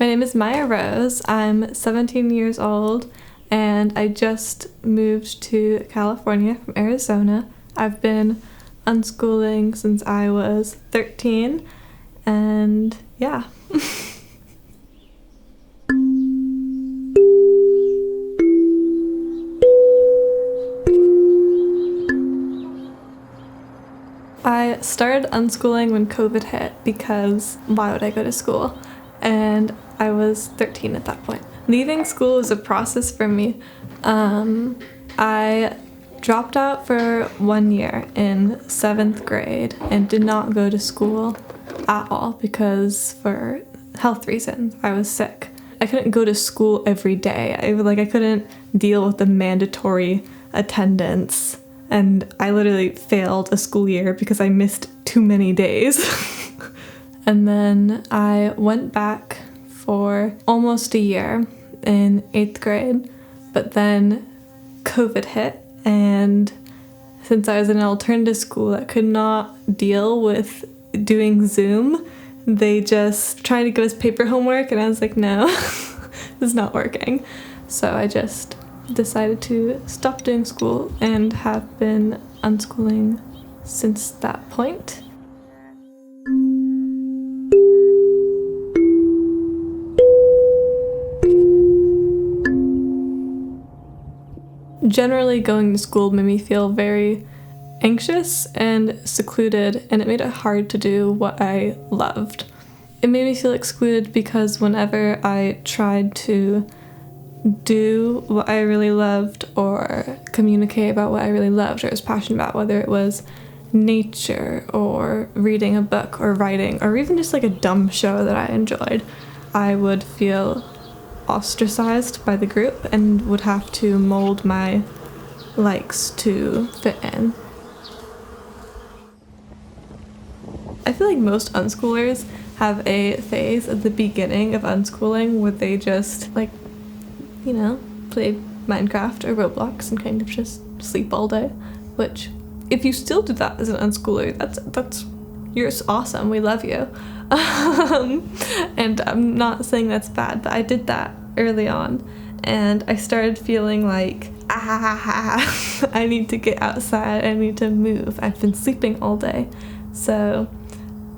My name is Maya Rose. I'm 17 years old and I just moved to California from Arizona. I've been unschooling since I was 13 and yeah. I started unschooling when COVID hit because why would I go to school? And I was 13 at that point. Leaving school was a process for me. I dropped out for 1 year in 7th grade and did not go to school at all because for health reasons. I was sick. I couldn't go to school every day. I couldn't deal with the mandatory attendance. And I literally failed a school year because I missed too many days. And then I went back for almost a year in 8th grade, but then COVID hit, and since I was in an alternative school that could not deal with doing Zoom, they just tried to give us paper homework, and I was like, no, this is not working. So I just decided to stop doing school and have been unschooling since that point. Generally, going to school made me feel very anxious and secluded, and it made it hard to do what I loved. It made me feel excluded because whenever I tried to do what I really loved or communicate about what I really loved or was passionate about, whether it was nature or reading a book or writing or even just like a dumb show that I enjoyed, I would feel ostracized by the group and would have to mold my likes to fit in. I feel like most unschoolers have a phase at the beginning of unschooling where they just play Minecraft or Roblox and kind of just sleep all day, which if you still do that as an unschooler, that's you're awesome, we love you. And I'm not saying that's bad, but I did that early on and I started feeling like I need to get outside, I need to move, I've been sleeping all day.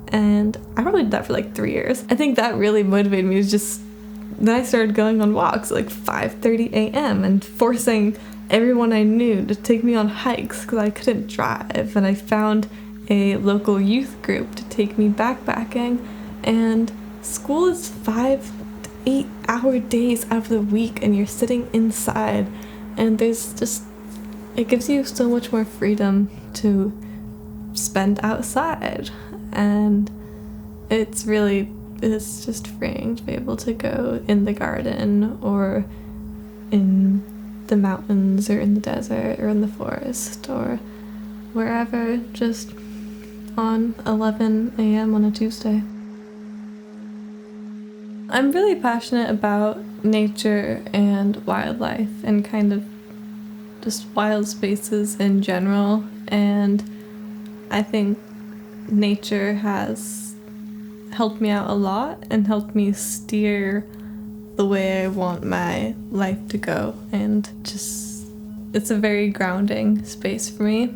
And I probably did that for like 3 years. I think that really motivated me. Then I started going on walks like 5:30 a.m. and forcing everyone I knew to take me on hikes because I couldn't drive. And I found a local youth group to take me backpacking. And school is 5 to 8 hour days out of the week and you're sitting inside. And it gives you so much more freedom to spend outside. And it's just freeing to be able to go in the garden or in the mountains or in the desert or in the forest or wherever, just on 11 a.m. on a Tuesday. I'm really passionate about nature and wildlife and kind of just wild spaces in general, and I think nature has helped me out a lot and helped me steer the way I want my life to go, and just it's a very grounding space for me.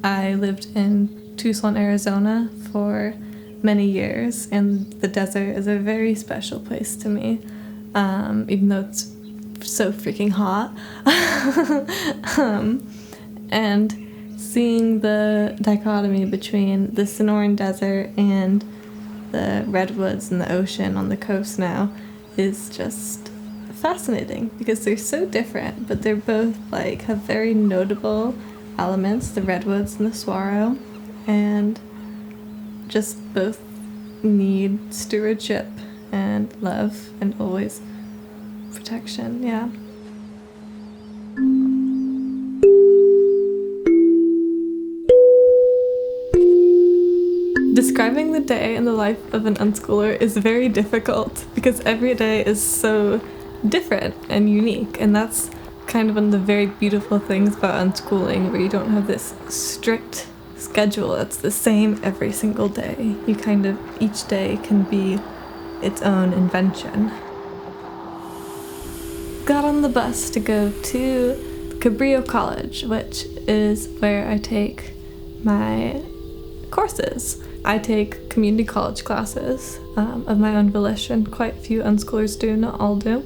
I lived in Tucson, Arizona for many years, and the desert is a very special place to me, even though it's so freaking hot. And seeing the dichotomy between the Sonoran Desert and the redwoods and the ocean on the coast now is just fascinating because they're so different, but they're both have very notable elements, the redwoods and the saguaro, and just both need stewardship and love and always protection. Yeah. Describing the day in the life of an unschooler is very difficult because every day is so different and unique, and that's kind of one of the very beautiful things about unschooling, where you don't have this strict schedule that's the same every single day. You each day can be its own invention. Got on the bus to go to Cabrillo College, which is where I take my courses. I take community college classes of my own volition. Quite a few unschoolers do, not all do.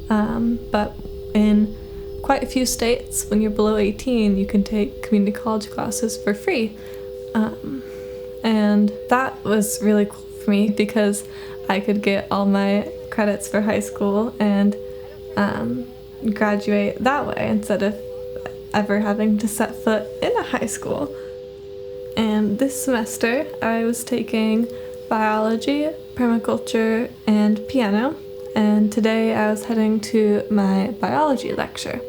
But in quite a few states, when you're below 18, you can take community college classes for free. And that was really cool for me because I could get all my credits for high school and graduate that way instead of ever having to set foot in a high school. And this semester, I was taking biology, permaculture, and piano. And today I was heading to my biology lecture.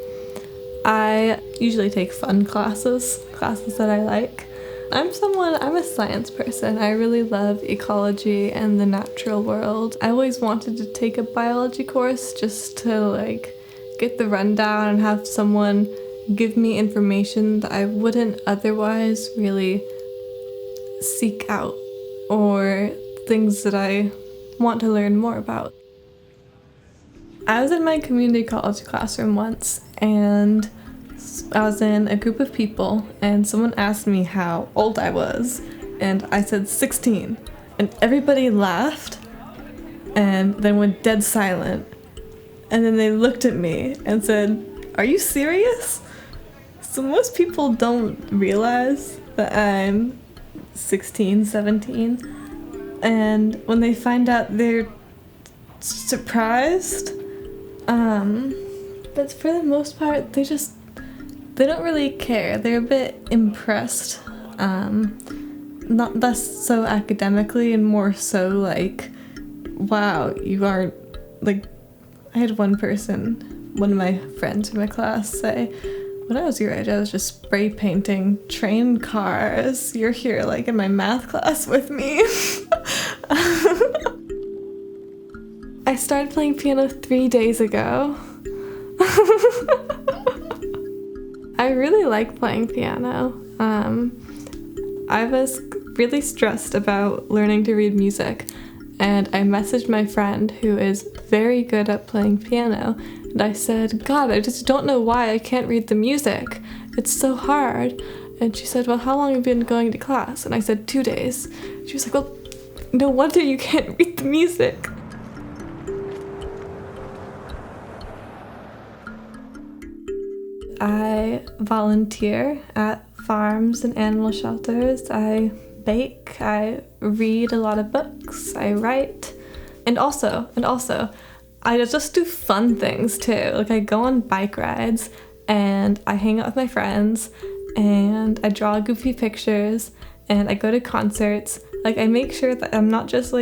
I usually take fun classes that I like. I'm a science person. I really love ecology and the natural world. I always wanted to take a biology course just to get the rundown and have someone give me information that I wouldn't otherwise really seek out, or things that I want to learn more about. I was in my community college classroom once, and I was in a group of people, and someone asked me how old I was, and I said 16, and everybody laughed and then went dead silent, and then they looked at me and said, "Are you serious?" So most people don't realize that I'm 16, 17, and when they find out, they're surprised. But for the most part, they don't really care. They're a bit impressed, not less so academically and more so wow, you are, I had one of my friends in my class say, "When I was your age, I was just spray painting train cars. You're here in my math class with me." I started playing piano 3 days ago. I really like playing piano. I was really stressed about learning to read music, and I messaged my friend who is very good at playing piano, and I said, "God, I just don't know why I can't read the music. It's so hard." And she said, "Well, how long have you been going to class?" And I said, 2 days. She was like, "Well, no wonder you can't read the music." I volunteer at farms and animal shelters. I bake, I read a lot of books, I write, and also, I just do fun things too. I go on bike rides, and I hang out with my friends, and I draw goofy pictures, and I go to concerts. I make sure that I'm not just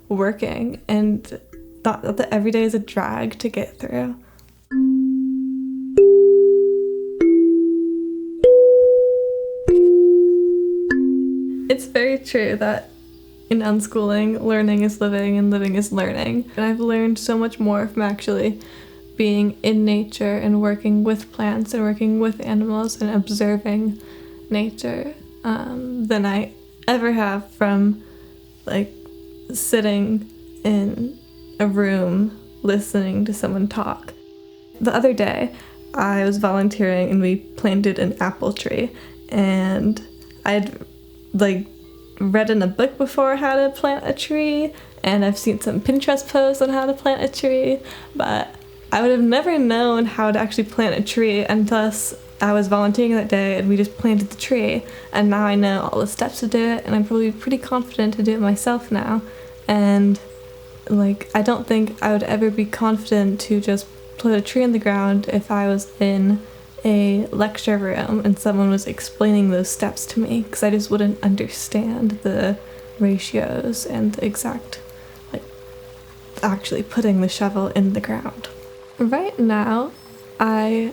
working, and not that every day is a drag to get through. It's very true that in unschooling, learning is living and living is learning. And I've learned so much more from actually being in nature and working with plants and working with animals and observing nature than I ever have from sitting in a room listening to someone talk. The other day, I was volunteering and we planted an apple tree, and I'd read in a book before how to plant a tree, and I've seen some Pinterest posts on how to plant a tree, but I would have never known how to actually plant a tree unless I was volunteering that day and we just planted the tree, and now I know all the steps to do it, and I'm probably pretty confident to do it myself now. And I don't think I would ever be confident to just put a tree in the ground if I was in a lecture room and someone was explaining those steps to me, because I just wouldn't understand the ratios and the exact actually putting the shovel in the ground. Right now, I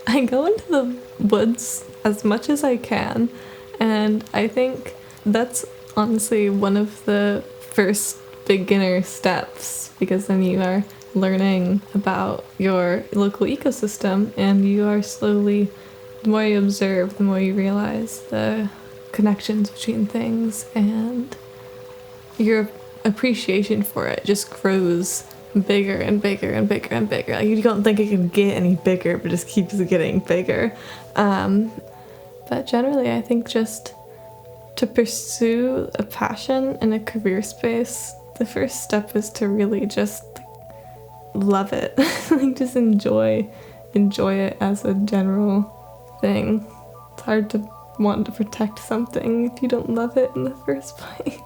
go into the woods as much as I can, and I think that's honestly one of the first beginner steps, because then you are learning about your local ecosystem, and you are slowly, the more you observe, the more you realize the connections between things, and you're appreciation for it just grows bigger and bigger and bigger and bigger. Like, you don't think it can get any bigger, but it just keeps getting bigger. But generally, I think just to pursue a passion in a career space, the first step is to really just love it. Like, just enjoy it as a general thing. It's hard to want to protect something if you don't love it in the first place.